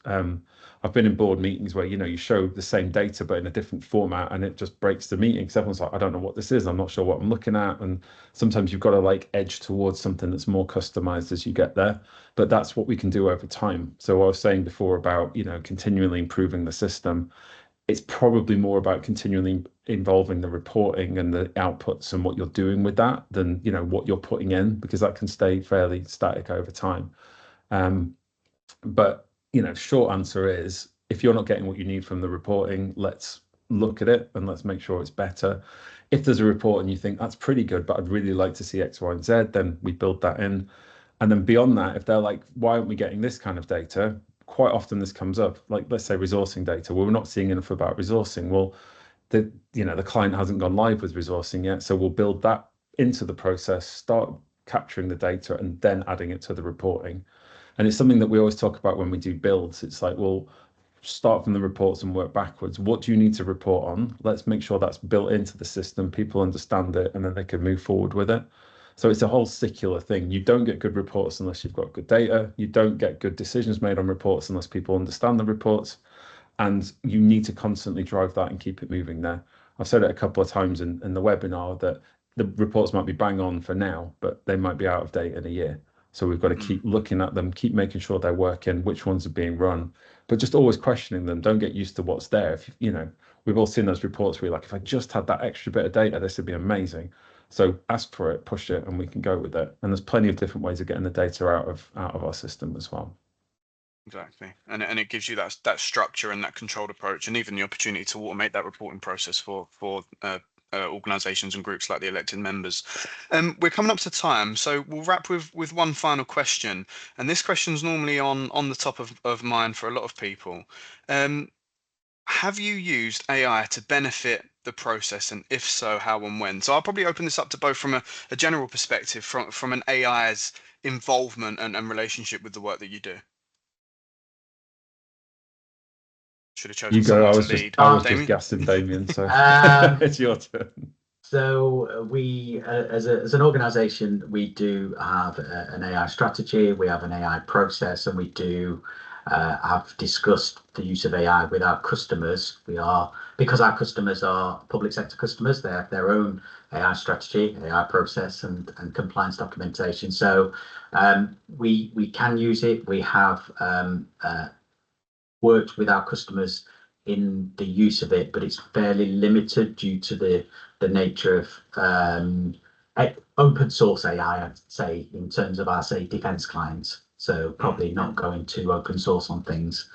I've been in board meetings where, you show the same data, but in a different format, and it just breaks the meeting. So everyone's like, I don't know what this is. I'm not sure what I'm looking at. And sometimes you've got to edge towards something that's more customized as you get there. But that's what we can do over time. So I was saying before about, continually improving the system. It's probably more about continually involving the reporting and the outputs and what you're doing with that than, what you're putting in, because that can stay fairly static over time. But short answer is, if you're not getting what you need from the reporting, let's look at it and let's make sure it's better. If there's a report and you think that's pretty good, but I'd really like to see X, Y, and Z, then we build that in. And then beyond that, if they're like, why aren't we getting this kind of data? Quite often this comes up, like let's say resourcing data. Well, we're not seeing enough about resourcing. Well, the client hasn't gone live with resourcing yet, so we'll build that into the process, start capturing the data, and then adding it to the reporting. And it's something that we always talk about when we do builds. It's like, well, start from the reports and work backwards. What do you need to report on? Let's make sure that's built into the system, people understand it, and then they can move forward with it. So it's a whole circular thing. You don't get good reports unless you've got good data. You don't get good decisions made on reports unless people understand the reports. And you need to constantly drive that and keep it moving there. I've said it a couple of times in the webinar that the reports might be bang on for now, but they might be out of date in a year. So we've got to keep looking at them, keep making sure they're working, which ones are being run, but just always questioning them. Don't get used to what's there. If we've all seen those reports where you're like, if I just had that extra bit of data, this would be amazing. So ask for it, push it, and we can go with it. And there's plenty of different ways of getting the data out of our system as well. Exactly, and it gives you that structure and that controlled approach, and even the opportunity to automate that reporting process for organisations and groups like the elected members. We're coming up to time, so we'll wrap with one final question, and this question's normally on the top of mind for a lot of people. Have you used AI to benefit the process, and if so, how and when? So I'll probably open this up to both from a general perspective, from an AI's involvement and relationship with the work that you do. Should have chosen someone to lead. I was just guessing, Damien. So it's your turn. So we, as an organisation, we do have an AI strategy. We have an AI process, and we do have discussed the use of AI with our customers. Because our customers are public sector customers, they have their own AI strategy, AI process, and compliance documentation. So we can use it. We have worked with our customers in the use of it, but it's fairly limited due to the nature of open source AI, I'd say, in terms of our, say, defence clients. So probably not going to open source on things.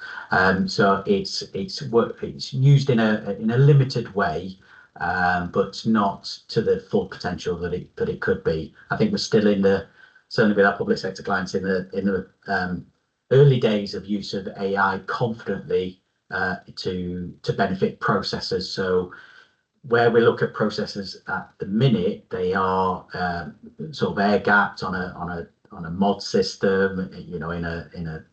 So it's used in a limited way, but not to the full potential that it could be. I think we're still certainly with our public sector clients, in the early days of use of AI confidently to benefit processes. So where we look at processes at the minute, they are sort of air gapped on a mod system, in a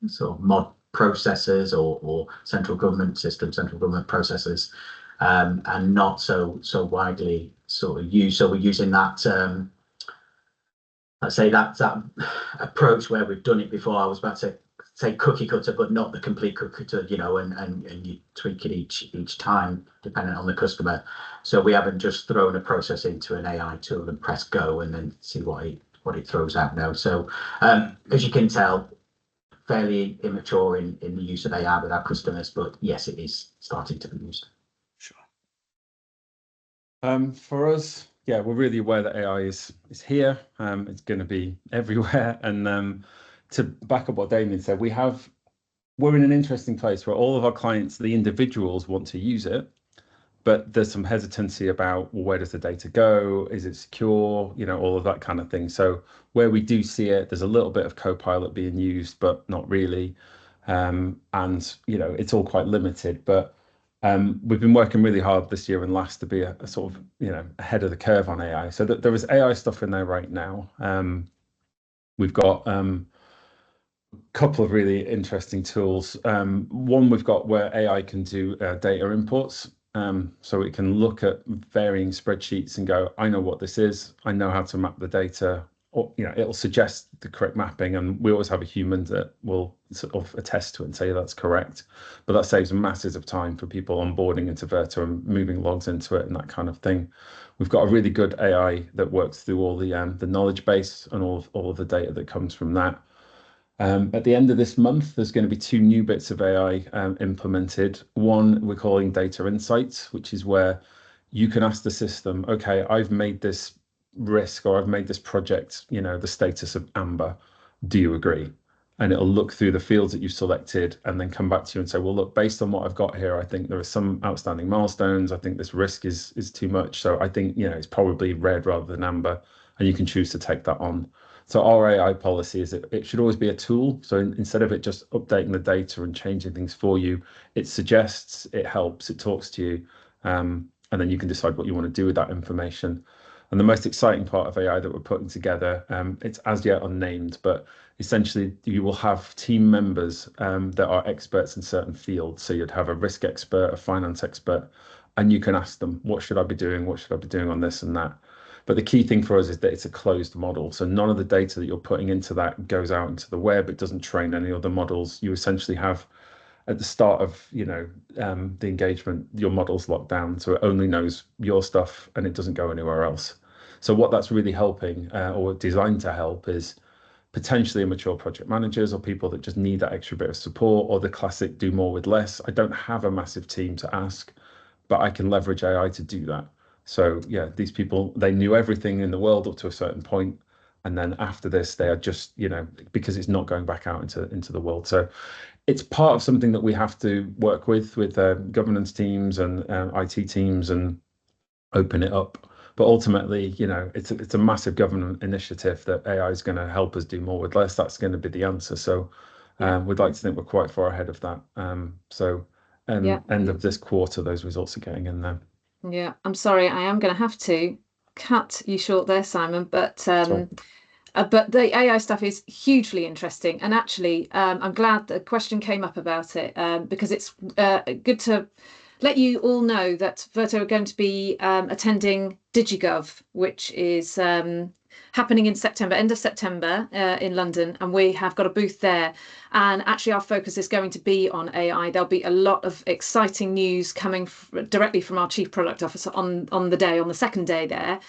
sort of mod processes or central government system, central government processes, and not so widely sort of used. So we're using that I'd say that approach where we've done it before. I was about to say cookie cutter, but not the complete cookie cutter, and you tweak it each time depending on the customer. So we haven't just thrown a process into an AI tool and press go and then see what it throws out now. So as you can tell, fairly immature in the use of AI with our customers, but yes, it is starting to be used. Sure. For us, yeah, we're really aware that AI is here. It's going to be everywhere. And to back up what Damien said, we're in an interesting place where all of our clients, the individuals, want to use it, but there's some hesitancy about, well, where does the data go? Is it secure? All of that kind of thing. So where we do see it, there's a little bit of Copilot being used, but not really. And it's all quite limited. But we've been working really hard this year and last to be a sort of ahead of the curve on AI. So there is AI stuff in there right now. We've got a couple of really interesting tools. One we've got where AI can do data imports. So it can look at varying spreadsheets and go, I know what this is. I know how to map the data. Or it'll suggest the correct mapping, and we always have a human that will sort of attest to it and say that's correct. But that saves masses of time for people onboarding into Verto and moving logs into it and that kind of thing. We've got a really good AI that works through all the knowledge base and all of the data that comes from that. At the end of this month, there's going to be 2 new bits of AI implemented. One we're calling Data Insights, which is where you can ask the system, okay, I've made this risk or I've made this project, the status of amber. Do you agree? And it'll look through the fields that you've selected and then come back to you and say, well, look, based on what I've got here, I think there are some outstanding milestones. I think this risk is too much. So I think, it's probably red rather than amber, and you can choose to take that on. So our AI policy is it should always be a tool. So instead of it just updating the data and changing things for you, it suggests, it helps, it talks to you, and then you can decide what you want to do with that information. And the most exciting part of AI that we're putting together, it's as yet unnamed, but essentially you will have team members that are experts in certain fields. So you'd have a risk expert, a finance expert, and you can ask them, what should I be doing? What should I be doing on this and that? But the key thing for us is that it's a closed model. So none of the data that you're putting into that goes out into the web. It doesn't train any other models. You essentially have at the start of the engagement, your model's locked down, so it only knows your stuff and it doesn't go anywhere else. So what that's really helping or designed to help is potentially immature project managers or people that just need that extra bit of support, or the classic do more with less. I don't have a massive team to ask, but I can leverage AI to do that. So yeah, these people, they knew everything in the world up to a certain point, and then after this, they are just, because it's not going back out into the world. So it's part of something that we have to work with governance teams and IT teams and open it up. But ultimately, it's a massive government initiative that AI is going to help us do more with less. That's going to be the answer. So we'd like to think we're quite far ahead of that. End of this quarter, those results are getting in there. Yeah, I'm sorry, I am going to have to cut you short there, Simon, but the AI stuff is hugely interesting. And actually, I'm glad the question came up about it because it's good to let you all know that Verto are going to be attending DigiGov, which is happening in September, end of September in London, and we have got a booth there. And actually our focus is going to be on AI. There'll be a lot of exciting news coming directly from our Chief Product Officer on the second day there.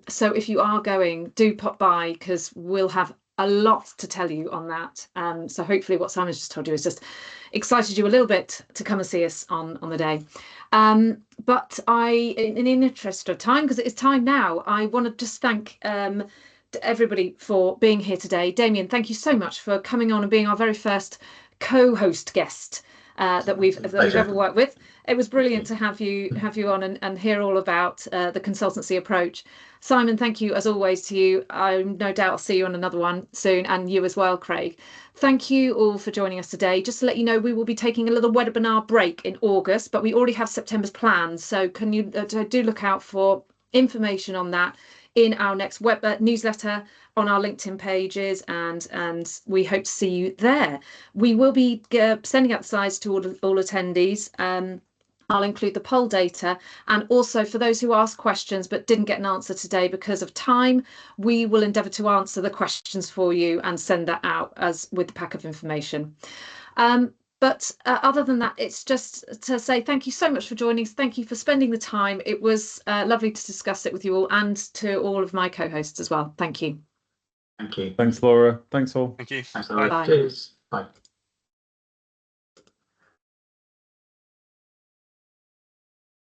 So if you are going, do pop by, because we'll have a lot to tell you on that. So hopefully what Simon's just told you has just excited you a little bit to come and see us on the day. But in the interest of time, because it is time now, I want to just thank everybody for being here today. Damien, thank you so much for coming on and being our very first co-host guest. that we've ever worked with. It was brilliant to have you on and hear all about the consultancy approach. Simon, thank you as always to you. I no doubt I'll see you on another one soon, and you as well, Craig. Thank you all for joining us today. Just to let you know, we will be taking a little webinar break in August, but we already have September's plans. So can you do look out for information on that in our next web newsletter, on our LinkedIn pages, and we hope to see you there. We will be sending out the slides to all attendees. I'll include the poll data, and also for those who asked questions but didn't get an answer today because of time, we will endeavour to answer the questions for you and send that out as with the pack of information. But other than that, it's just to say thank you so much for joining us. Thank you for spending the time. It was lovely to discuss it with you all, and to all of my co-hosts as well. Thank you. Thank you. Thanks, Laura. Thanks all. Thank you. Thanks, Laura. Bye. Cheers. Bye.